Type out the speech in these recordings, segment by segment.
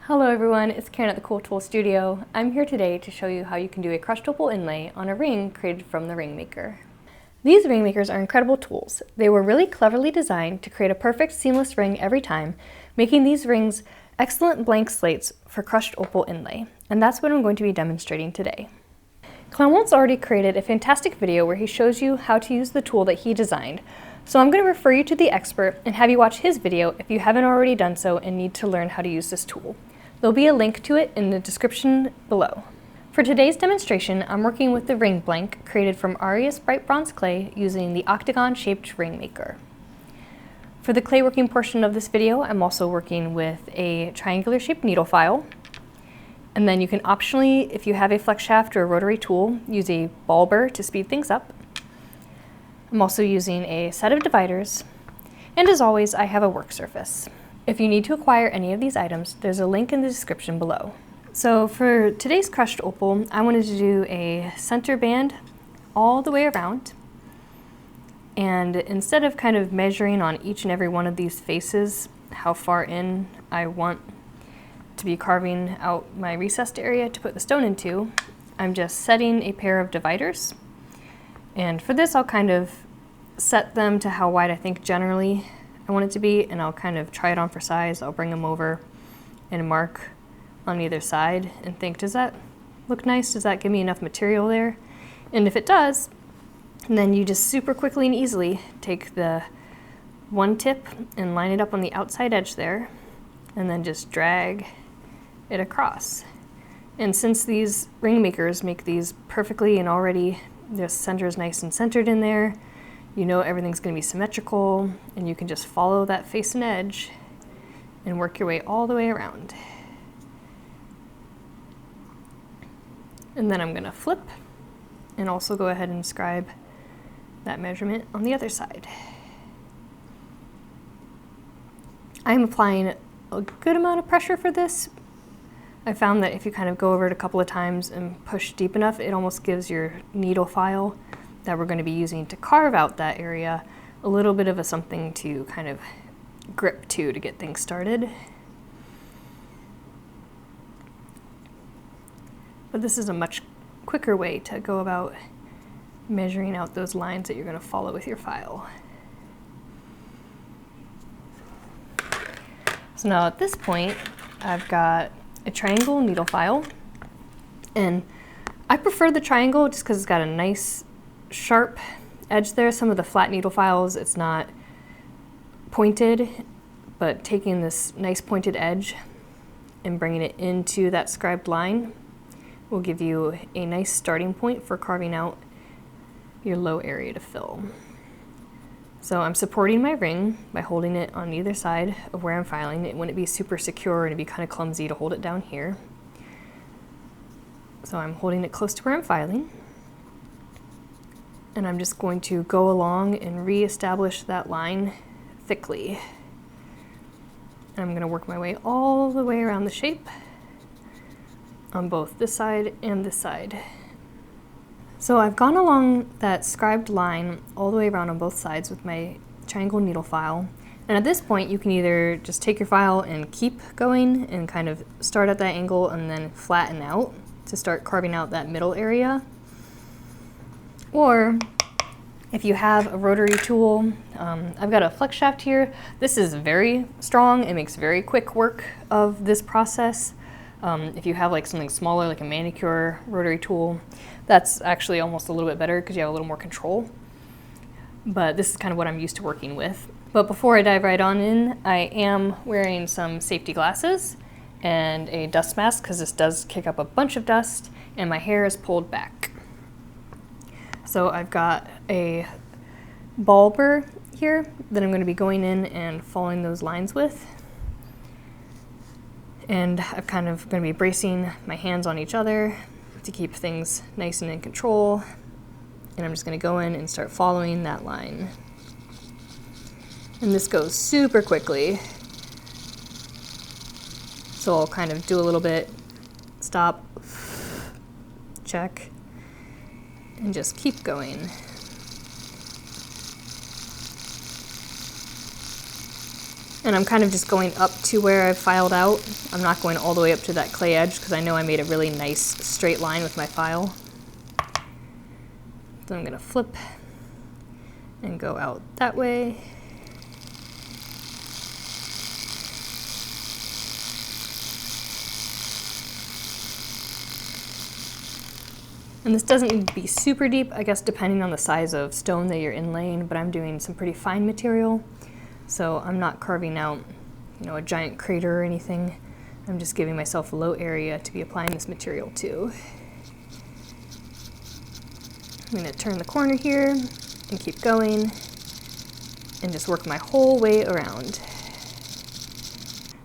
Hello everyone, it's Karen at the Cool Tool Studio. I'm here today to show you how you can do a crushed opal inlay on a ring created from the ring maker. These ring makers are incredible tools. They were really cleverly designed to create a perfect seamless ring every time, making these rings excellent blank slates for crushed opal inlay. And that's what I'm going to be demonstrating today. Clownwolf's already created a fantastic video where he shows you how to use the tool that he designed. So I'm going to refer you to the expert and have you watch his video if you haven't already done so and need to learn how to use this tool. There'll be a link to it in the description below. For today's demonstration, I'm working with the ring blank created from Arius bright bronze clay using the octagon shaped ring maker. For the clay working portion of this video, I'm also working with a triangular shaped needle file. And then you can optionally, if you have a flex shaft or a rotary tool, use a ball burr to speed things up. I'm also using a set of dividers. And as always, I have a work surface. If you need to acquire any of these items, there's a link in the description below. So for today's crushed opal, I wanted to do a center band all the way around. And instead of kind of measuring on each and every one of these faces how far in I want to be carving out my recessed area to put the stone into, I'm just setting a pair of dividers. And for this, I'll kind of set them to how wide I think generally I want it to be, and I'll kind of try it on for size. I'll bring them over and mark on either side and think, does that look nice? Does that give me enough material there? And if it does, then you just super quickly and easily take the one tip and line it up on the outside edge there, and then just drag it across. And since these ring makers make these perfectly and already the center is nice and centered in there, you know everything's going to be symmetrical, and you can just follow that face and edge and work your way all the way around. And then I'm going to flip and also go ahead and scribe that measurement on the other side. I'm applying a good amount of pressure for this. I found that if you kind of go over it a couple of times and push deep enough, it almost gives your needle file that we're going to be using to carve out that area a little bit of a something to kind of grip to get things started. But this is a much quicker way to go about measuring out those lines that you're going to follow with your file. So now at this point, I've got a triangle needle file, and I prefer the triangle just because it's got a nice sharp edge there. Some of the flat needle files, it's not pointed, but taking this nice pointed edge and bringing it into that scribed line will give you a nice starting point for carving out your low area to fill. So I'm supporting my ring by holding it on either side of where I'm filing. It wouldn't be super secure and it'd be kind of clumsy to hold it down here. So I'm holding it close to where I'm filing. And I'm just going to go along and re-establish that line thickly. And I'm going to work my way all the way around the shape on both this side and this side. So I've gone along that scribed line all the way around on both sides with my triangle needle file. And at this point, you can either just take your file and keep going and kind of start at that angle and then flatten out to start carving out that middle area. Or if you have a rotary tool, I've got a flex shaft here. This is very strong. It makes very quick work of this process. If you have like something smaller, like a manicure rotary tool, that's actually almost a little bit better because you have a little more control. But this is kind of what I'm used to working with. But before I dive right on in, I am wearing some safety glasses and a dust mask because this does kick up a bunch of dust, and my hair is pulled back. So I've got a ball burr here that I'm going to be going in and following those lines with. And I'm kind of going to be bracing my hands on each other to keep things nice and in control. And I'm just going to go in and start following that line. And this goes super quickly. So I'll kind of do a little bit, stop, check, and just keep going. And I'm kind of just going up to where I've filed out. I'm not going all the way up to that clay edge because I know I made a really nice straight line with my file. So I'm gonna flip and go out that way. And this doesn't need to be super deep, I guess, depending on the size of stone that you're inlaying, but I'm doing some pretty fine material, so I'm not carving out, a giant crater or anything. I'm just giving myself a low area to be applying this material to. I'm going to turn the corner here and keep going and just work my whole way around.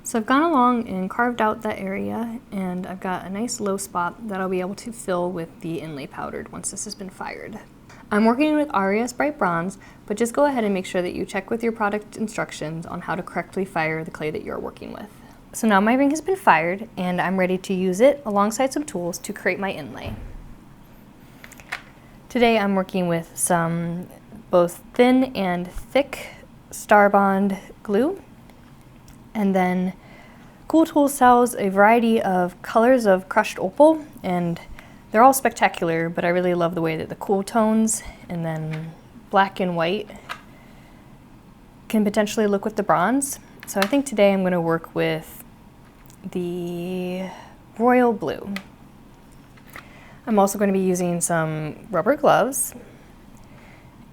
So I've gone along and carved out that area, and I've got a nice low spot that I'll be able to fill with the inlay powdered once this has been fired. I'm working with RES Bright Bronze, but just go ahead and make sure that you check with your product instructions on how to correctly fire the clay that you're working with. So now my ring has been fired, and I'm ready to use it alongside some tools to create my inlay. Today I'm working with some both thin and thick Starbond glue, and then Cool Tools sells a variety of colors of crushed opal, and they're all spectacular, but I really love the way that the cool tones and then black and white can potentially look with the bronze. So I think today I'm going to work with the royal blue. I'm also going to be using some rubber gloves,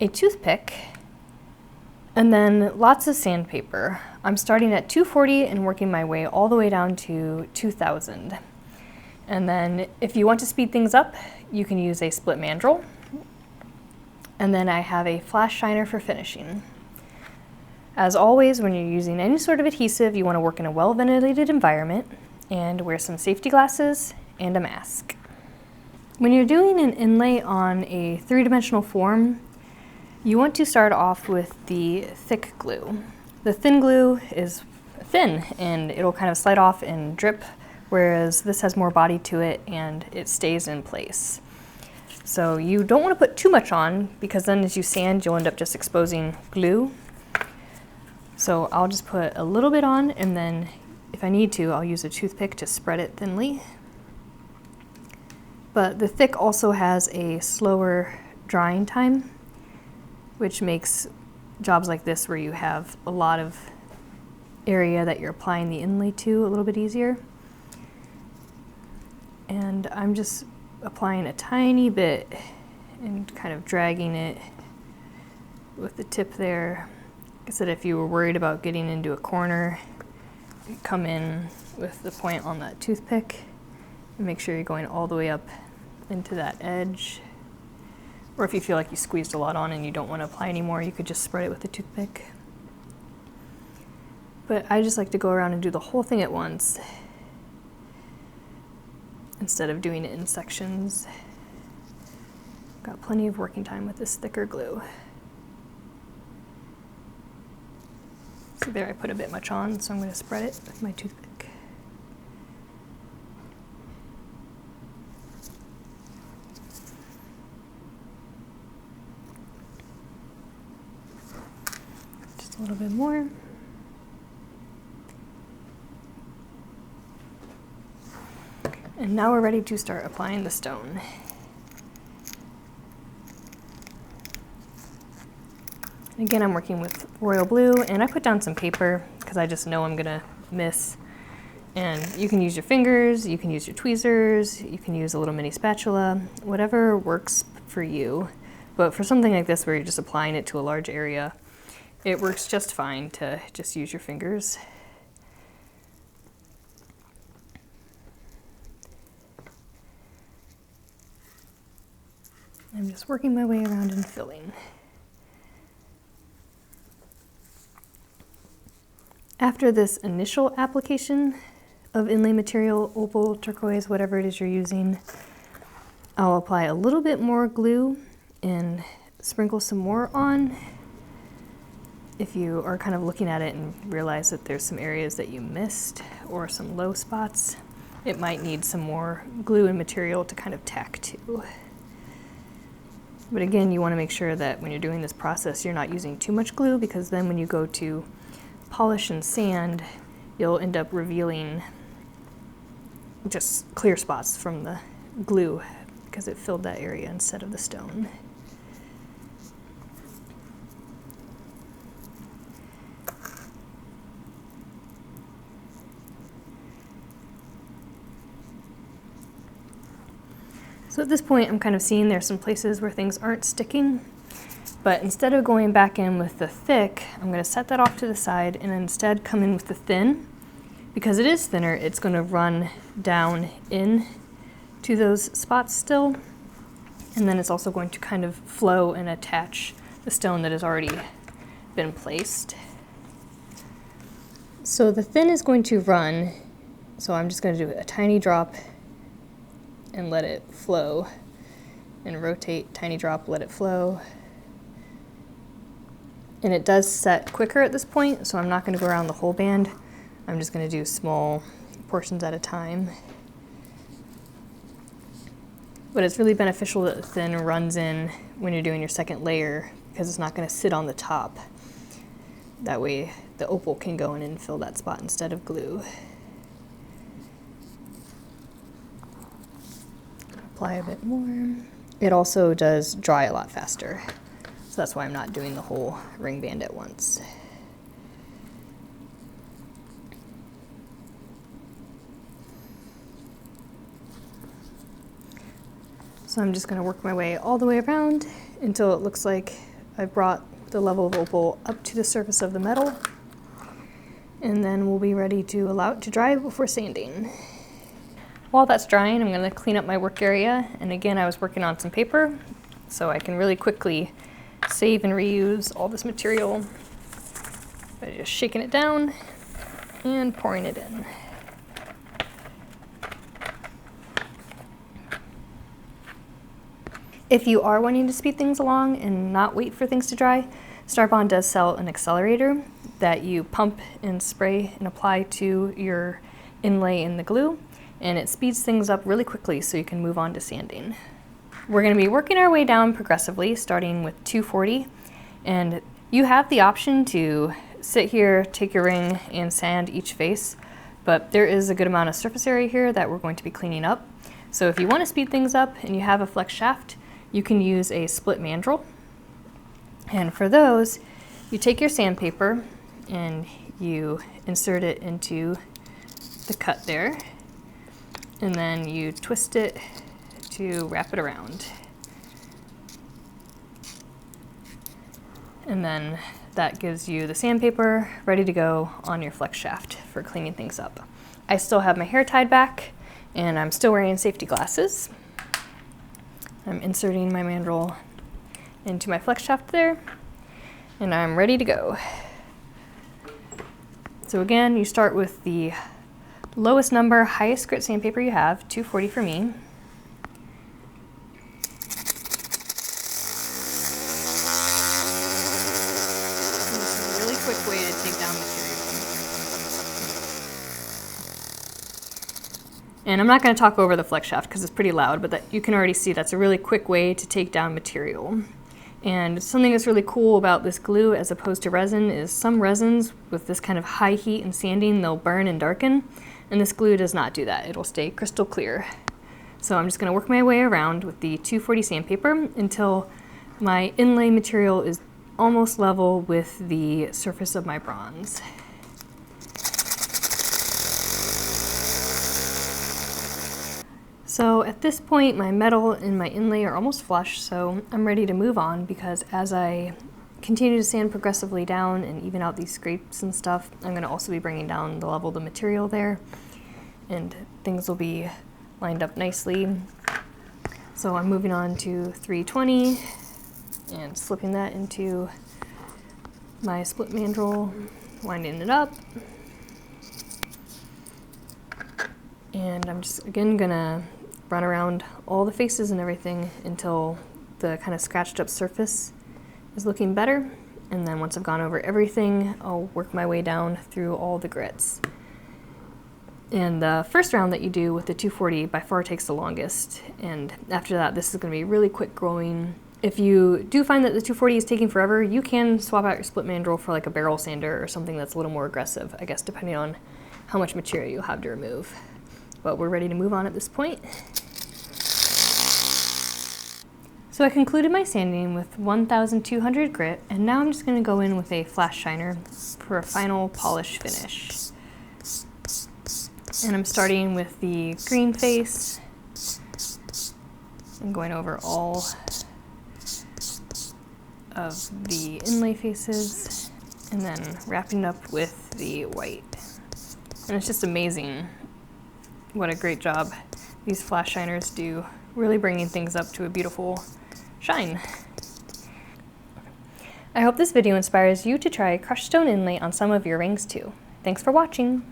a toothpick, and then lots of sandpaper. I'm starting at 240 and working my way all the way down to 2000. And then if you want to speed things up, you can use a split mandrel. And then I have a flash shiner for finishing. As always, when you're using any sort of adhesive, you want to work in a well-ventilated environment and wear some safety glasses and a mask. When you're doing an inlay on a three-dimensional form, you want to start off with the thick glue. The thin glue is thin and it'll kind of slide off and drip, whereas this has more body to it and it stays in place. So you don't want to put too much on because then as you sand, you'll end up just exposing glue. So I'll just put a little bit on, and then if I need to, I'll use a toothpick to spread it thinly. But the thick also has a slower drying time, which makes jobs like this where you have a lot of area that you're applying the inlay to a little bit easier. And I'm just applying a tiny bit and kind of dragging it with the tip there. Like I said, if you were worried about getting into a corner, you come in with the point on that toothpick and make sure you're going all the way up into that edge. Or if you feel like you squeezed a lot on and you don't want to apply anymore, you could just spread it with the toothpick. But I just like to go around and do the whole thing at once instead of doing it in sections. Got plenty of working time with this thicker glue. So there, I put a bit much on, so I'm going to spread it with my toothpick. A little bit more. And now we're ready to start applying the stone. Again, I'm working with royal blue, and I put down some paper because I just know I'm gonna miss. And you can use your fingers, you can use your tweezers, you can use a little mini spatula, whatever works for you. But for something like this where you're just applying it to a large area, it works just fine to just use your fingers. I'm just working my way around and filling. After this initial application of inlay material, opal, turquoise, whatever it is you're using, I'll apply a little bit more glue and sprinkle some more on. If you are kind of looking at it and realize that there's some areas that you missed or some low spots, it might need some more glue and material to kind of tack to. But again, you want to make sure that when you're doing this process, you're not using too much glue, because then when you go to polish and sand, you'll end up revealing just clear spots from the glue because it filled that area instead of the stone. So at this point, I'm kind of seeing there's some places where things aren't sticking, but instead of going back in with the thick, I'm going to set that off to the side and instead come in with the thin. Because it is thinner, it's going to run down in to those spots still, and then it's also going to kind of flow and attach the stone that has already been placed. So the thin is going to run, so I'm just going to do a tiny drop and let it flow, and rotate, tiny drop, let it flow. And it does set quicker at this point, so I'm not going to go around the whole band. I'm just going to do small portions at a time. But it's really beneficial that the thin runs in when you're doing your second layer because it's not going to sit on the top. That way the opal can go in and fill that spot instead of glue. Apply a bit more. It also does dry a lot faster, so that's why I'm not doing the whole ring band at once. So I'm just going to work my way all the way around until it looks like I've brought the level of opal up to the surface of the metal, and then we'll be ready to allow it to dry before sanding. While that's drying, I'm going to clean up my work area, and again I was working on some paper so I can really quickly save and reuse all this material by just shaking it down and pouring it in. If you are wanting to speed things along and not wait for things to dry, Starbond does sell an accelerator that you pump and spray and apply to your inlay in the glue, and it speeds things up really quickly so you can move on to sanding. We're going to be working our way down progressively, starting with 240, and you have the option to sit here, take your ring, and sand each face, but there is a good amount of surface area here that we're going to be cleaning up. So if you want to speed things up and you have a flex shaft, you can use a split mandrel. And for those, you take your sandpaper and you insert it into the cut there, and then you twist it to wrap it around. And then that gives you the sandpaper ready to go on your flex shaft for cleaning things up. I still have my hair tied back and I'm still wearing safety glasses. I'm inserting my mandrel into my flex shaft there, and I'm ready to go. So again, you start with the lowest number, highest grit sandpaper you have, 240 for me. This is a really quick way to take down material. And I'm not going to talk over the flex shaft because it's pretty loud, but that you can already see that's a really quick way to take down material. And something that's really cool about this glue as opposed to resin is some resins with this kind of high heat and sanding, they'll burn and darken, and this glue does not do that. It'll stay crystal clear. So I'm just going to work my way around with the 240 sandpaper until my inlay material is almost level with the surface of my bronze. So at this point, my metal and my inlay are almost flush, so I'm ready to move on, because as I continue to sand progressively down and even out these scrapes and stuff, I'm going to also be bringing down the level of the material there, and things will be lined up nicely. So I'm moving on to 320 and slipping that into my split mandrel, winding it up. And I'm just again gonna run around all the faces and everything until the kind of scratched up surface is looking better. And then once I've gone over everything, I'll work my way down through all the grits. And the first round that you do with the 240 by far takes the longest. And after that, this is gonna be really quick going If you do find that the 240 is taking forever, you can swap out your split mandrel for like a barrel sander or something that's a little more aggressive, I guess, depending on how much material you'll have to remove. But we're ready to move on at this point. So I concluded my sanding with 1200 grit, and now I'm just going to go in with a flash shiner for a final polish finish. And I'm starting with the green face and going over all of the inlay faces, and then wrapping up with the white. And it's just amazing what a great job these flash shiners do, really bringing things up to a beautiful shine. I hope this video inspires you to try crushed stone inlay on some of your rings too. Thanks for watching.